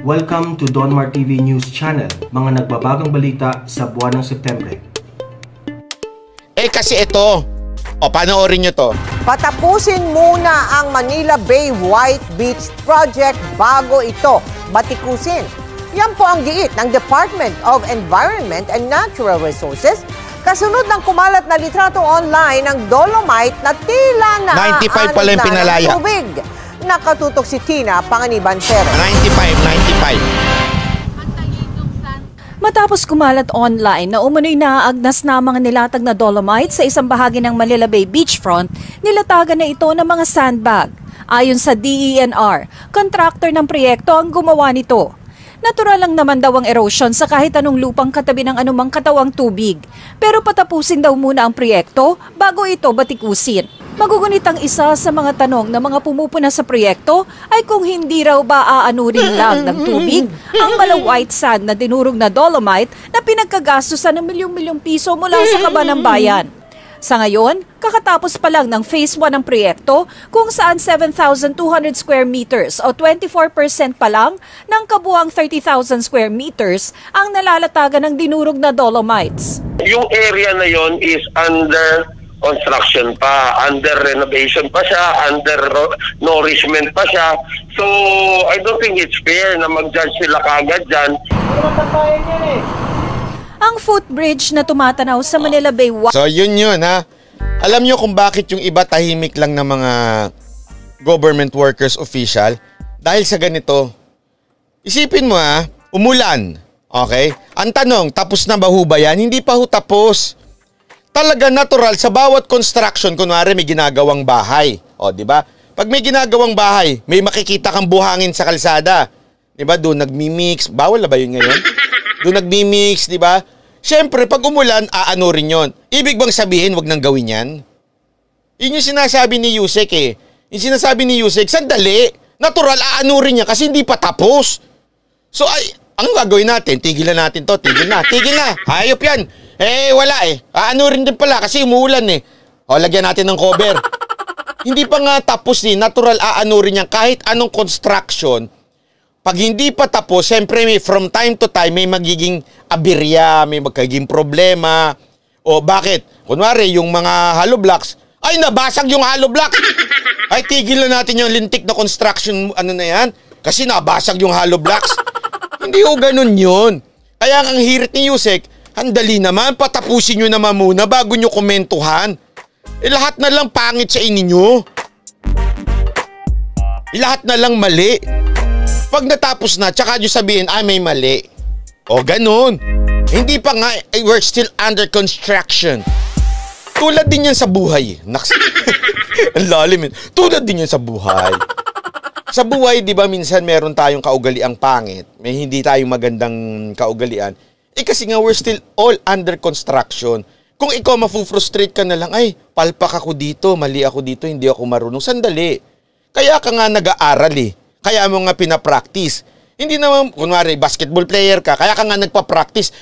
Welcome to Donmar TV News Channel, mga nagbabagang balita sa buwan ng Setyembre. Kasi ito, panoorin nyo to. Patapusin muna ang Manila Bay White Beach Project bago ito batikusin. Yan po ang giit ng Department of Environment and Natural Resources kasunod ng kumalat na litrato online ng Dolomite na tila na 95 pala yung pinalaya. Tubig. Nakatutok si Tina Panganiban Perez. 95. Matapos kumalat online na umano'y naaagnas na mga nilatag na Dolomite sa isang bahagi ng Manila Bay beachfront, nilatagan na ito ng mga sandbag. Ayon sa DENR, kontraktor ng proyekto ang gumawa nito. Natural lang naman daw ang erosion sa kahit anong lupang katabi ng anumang katawang tubig. Pero patapusin daw muna ang proyekto bago ito batikusin. Magugunit ang isa sa mga tanong ng mga pumupuna sa proyekto ay kung hindi raw ba aanurin lang ng tubig ang white sand na dinurog na Dolomite na pinagkagastusan ng milyong-milyong piso mula sa kaba ng bayan. Sa ngayon, kakatapos pa lang ng Phase 1 ng proyekto kung saan 7,200 square meters o 24% pa lang ng kabuang 30,000 square meters ang nalalatagan ng dinurog na Dolomites. Yung area na yon is under construction pa, under renovation pa siya, under nourishment pa siya. So, I don't think it's fair na mag-judge sila kagad dyan. Ang footbridge na tumatanaw sa Manila Bay. So yun ha. Alam nyo kung bakit yung iba tahimik lang ng mga government workers official? Dahil sa ganito. Isipin mo umulan. Okay? Ang tanong, tapos na ba ho ba yan? Hindi pa ho tapos. Talaga natural sa bawat construction, kunwari may ginagawang bahay. O, di ba? Pag may ginagawang bahay, may makikita kang buhangin sa kalsada. Di ba? Doon nagmi-mix. Bawal na ba yun ngayon? Doon nagmi-mix, di ba? Siyempre, pag umulan, rin yon. Ibig bang sabihin, wag nang gawin yan? Yun yung sinasabi ni Yusek Yung sinasabi ni Yusek, sandali, natural, rin niya kasi hindi pa tapos. So, ang gagawin natin? Tigilan natin to, tigil na. Hayop yan. Wala rin din pala kasi umuulan O, lagyan natin ng cover. Hindi pa nga tapos natural, rin niya kahit anong construction. Pag hindi pa tapos, siyempre from time to time may magiging aberya, may magiging problema. O bakit? Kunwari, yung mga hollow blocks, ay nabasag yung hollow blocks. Ay tigil na natin yung lintik na construction, na yan. Kasi nabasag yung hollow blocks. Hindi ho ganun yun. Kaya ang hirit ni Yusek, handali naman, patapusin nyo naman muna bago nyo komentuhan. Lahat na lang pangit sa inyo. Lahat na lang mali. Pag natapos na, tsaka nyo sabihin, may mali. O, ganun. Hindi pa nga, we're still under construction. Tulad din yan sa buhay. Ang lalim. Tulad din yan sa buhay. Sa buhay, di ba, minsan meron tayong kaugaliang pangit. May hindi tayong magandang kaugalian. Kasi nga, we're still all under construction. Kung ikaw mafu-frustrate ka na lang, palpak ako dito, mali ako dito, hindi ako marunong. Sandali. Kaya ka nga nag-aaral Kaya mo nga pinapractice. Hindi naman, kunwari, basketball player ka, kaya ka nga nagpa-practice.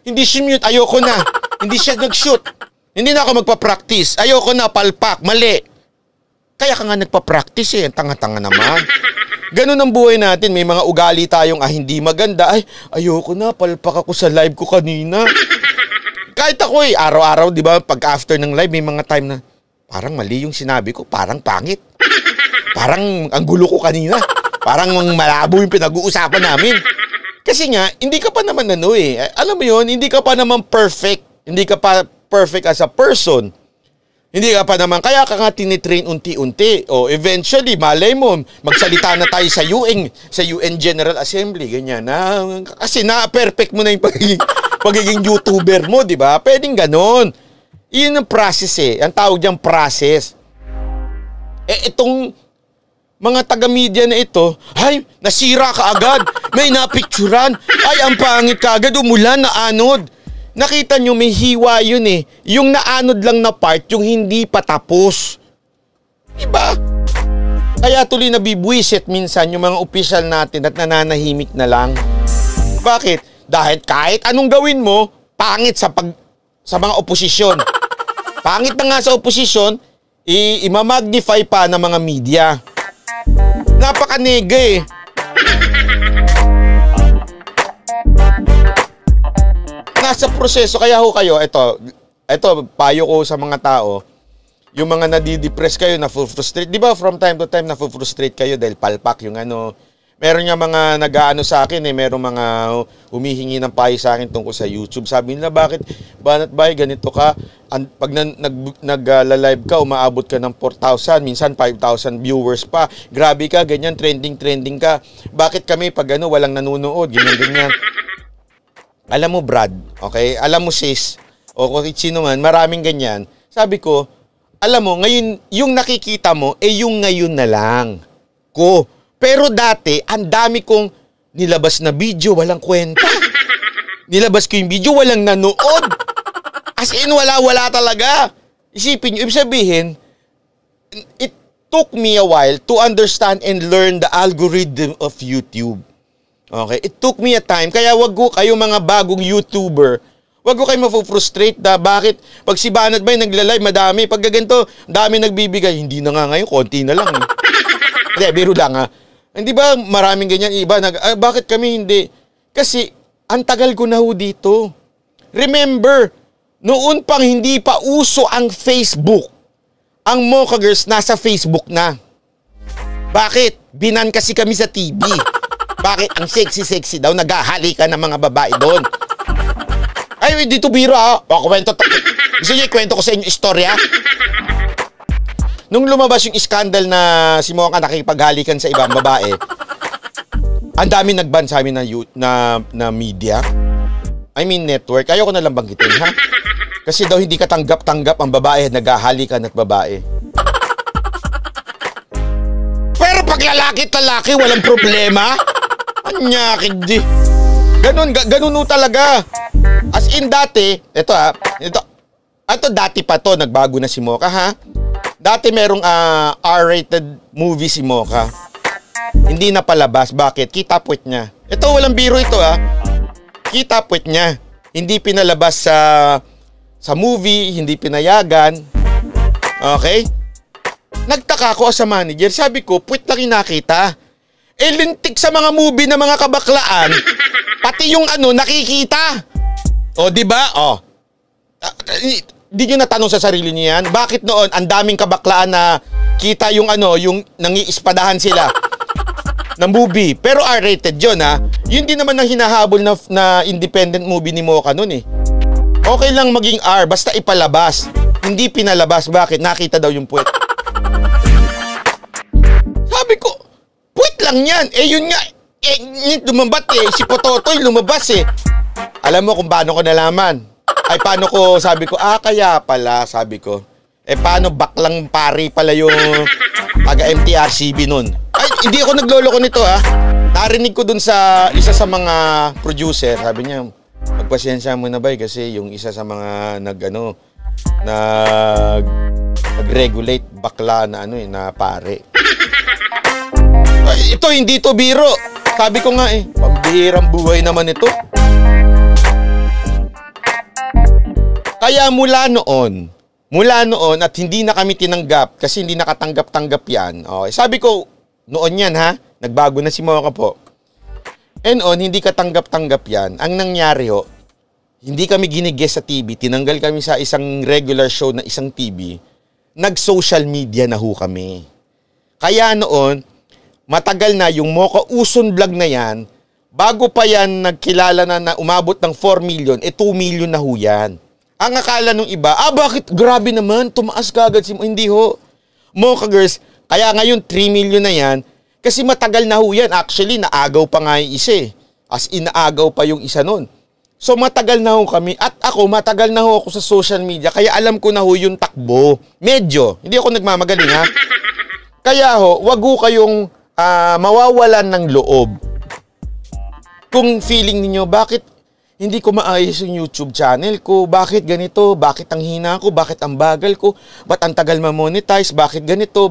Hindi shoot, ayoko na. Hindi siya nag-shoot. Hindi na ako magpa-practice. Ayoko na, palpak, mali. Kaya ka nga nagpa-practice tanga-tanga naman. Ganun ang buhay natin. May mga ugali tayong hindi maganda. Ayoko na, palpak ako sa live ko kanina. Kahit ako araw-araw, di ba, pag after ng live, may mga time na, parang mali yung sinabi ko, parang pangit. Parang ang gulo ko kanina. Parang malabo yung pinag-uusapan namin. Kasi nga, hindi ka pa naman Alam mo yun, hindi ka pa naman perfect. Hindi ka pa perfect as a person. Hindi ka pa naman, kaya ka nga tinitrain unti-unti. O eventually, malay mo, magsalita na tayo sa UN General Assembly. Ganyan na. Kasi na-perfect mo na yung pagiging YouTuber mo, di ba? Pwedeng ganon. Iyon ang process Ang tawag diyang process. Itong mga taga-media na ito, nasira ka agad. May napicturan. Ang pangit ka agad. Umulan, naanod. Nakita nyo, may hiwa yun Yung naanod lang na part, yung hindi pa tapos. Diba? Kaya tuloy nabibwisit minsan yung mga opisyal natin at nananahimik na lang. Bakit? Dahil kahit anong gawin mo, pangit sa mga oposisyon. Pangit na nga sa oposisyon, imamagnify pa ng mga media. Napaka-nega nga sa proseso, kaya ho kayo, ito, payo ko sa mga tao, yung mga nadidepress kayo, na-frustrate, di ba from time to time na-frustrate kayo dahil palpak yung ano, meron nga mga nag-aano sa akin meron mga humihingi ng payo sa akin tungkol sa YouTube. Sabi nila, bakit, Banat Bay, ganito ka, pag nag-live ka, umaabot ka ng 4,000, minsan 5,000 viewers pa, grabe ka, ganyan, trending ka, bakit kami pag ano, walang nanonood, ganyan. Alam mo Brad, okay, alam mo sis, o kung sino man, maraming ganyan, sabi ko, alam mo, ngayon, yung nakikita mo, yung ngayon na lang ko. Pero dati, ang dami kong nilabas na video, walang kwenta. Nilabas ko yung video, walang nanood. As in, wala talaga. Isipin nyo, ibig sabihin, it took me a while to understand and learn the algorithm of YouTube. Okay? It took me a time. Kaya wag ko kayo mga bagong YouTuber, wag ko kayo mafufrustrate na bakit pag si Banat Bay nagla-live madami, pag ganito, dami nagbibigay, hindi na nga ngayon, konti na lang. Hindi, biro lang ha. Hindi ba maraming ganyan, iba, bakit kami hindi? Kasi, ang tagal ko na ho dito. Remember, noon pang hindi pa uso ang Facebook, ang Mocha Girls nasa Facebook na. Bakit? Binan kasi kami sa TV. Bakit? Ang sexy daw, naghahalikan ng mga babae doon. Ay, dito biro ha. Gusto niyo ikwento ko sa inyo istorya? Nung lumabas yung iskandal na si Mocha nakipaghalikan sa ibang babae, ang dami nagban sa amin na media. I mean network. Ayoko na lang banggitin ha. Kasi daw hindi katanggap-tanggap ang babae at naghahalikan at babae. Pero pag lalaki, walang problema. Anyakig di. Ganun talaga. As in dati, ito dati pa to, nagbago na si Mocha ha. Dati merong R-rated movie si Mocha. Hindi na palabas. Bakit? Kita puwet niya. Ito, walang biro ito ha. Kita puwet niya. Hindi pinalabas sa movie, hindi pinayagan. Okay? Nagtaka ako sa manager. Sabi ko, puwet lang nakita. Lintik sa mga movie na mga kabaklaan. Pati yung nakikita. O, di ba? O. Di nyo natanong sa sarili niyo yan? Bakit noon, ang daming kabaklaan na kita yung yung nangiispadahan sila ng movie. Pero R-rated yun, ha? Yun din naman ang hinahabol na independent movie ni Mocha noon, eh. Okay lang maging R, basta ipalabas. Hindi pinalabas. Bakit? Nakita daw yung puwet. Sabi ko, puwet lang yan. Yun nga. Lumabat, Si Pototoy lumabas, Alam mo kung paano ko nalaman? Ay, paano ko, sabi ko, kaya pala, sabi ko. Paano baklang pari pala yung taga-MTRCB nun? Ay, hindi ako nagloloko nito, ha. Narinig ko dun sa isa sa mga producer, sabi niya, magpasensya mo na ba, kasi yung isa sa mga nag-regulate bakla na na pare. Ay, ito, hindi to biro. Sabi ko nga, pambihirang buhay naman ito. Kaya mula noon at hindi na kami tinanggap kasi hindi nakatanggap-tanggap yan. Okay. Sabi ko, noon yan ha, nagbago na si Mocha po. And hindi katanggap-tanggap yan. Ang nangyari hindi kami ginigest sa TV, tinanggal kami sa isang regular show na isang TV, nag-social media na kami. Kaya noon, matagal na yung Mocha Uson Vlog na yan, bago pa yan nagkilala na umabot ng 4 million, 2 million na yan. Ang akala nung iba, bakit grabe naman, tumaas kagad si hindi ho. Mocha Girls, kaya ngayon 3 million na yan, kasi matagal na yan. Actually, naagaw pa nga yung isa As in, naagaw pa yung isa nun. So, matagal na kami. At ako, matagal na ako sa social media, kaya alam ko na yung takbo. Medyo. Hindi ako nagmamagaling, ha? Kaya wag kayong mawawalan ng loob. Kung feeling niyo bakit hindi ko maayos yung YouTube channel ko, bakit ganito, bakit ang hina ko, bakit ang bagal ko, ba't ang tagal ma-monetize, bakit ganito,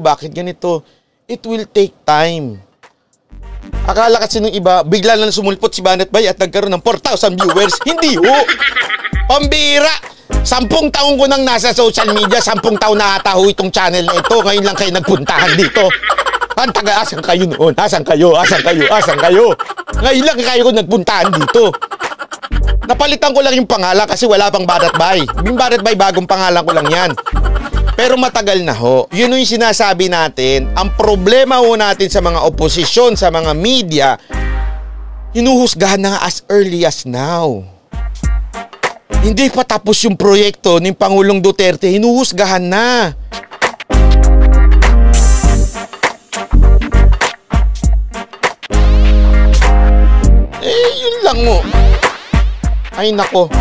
it will take time. Akala kasi nung iba, bigla lang sumulpot si Banat Bay at nagkaroon ng 4,000 viewers. Hindi Pambira! 10 taon ko nang nasa social media, 10 taon na ata itong channel na ito, ngayon lang kayo nagpuntahan dito. Ang taga-asan kayo noon, asan kayo? Ngayon lang kayo nagpuntahan dito. Napalitan ko lang yung pangalan kasi wala pang Barat-Bay. Yung Barat-Bay, bagong pangalan ko lang yan. Pero matagal na ho. Yun yung sinasabi natin. Ang problema ho natin sa mga oposisyon, sa mga media, hinuhusgahan na as early as now. Hindi pa tapos yung proyekto ni Pangulong Duterte, hinuhusgahan na. Yun lang mo. Ay nako.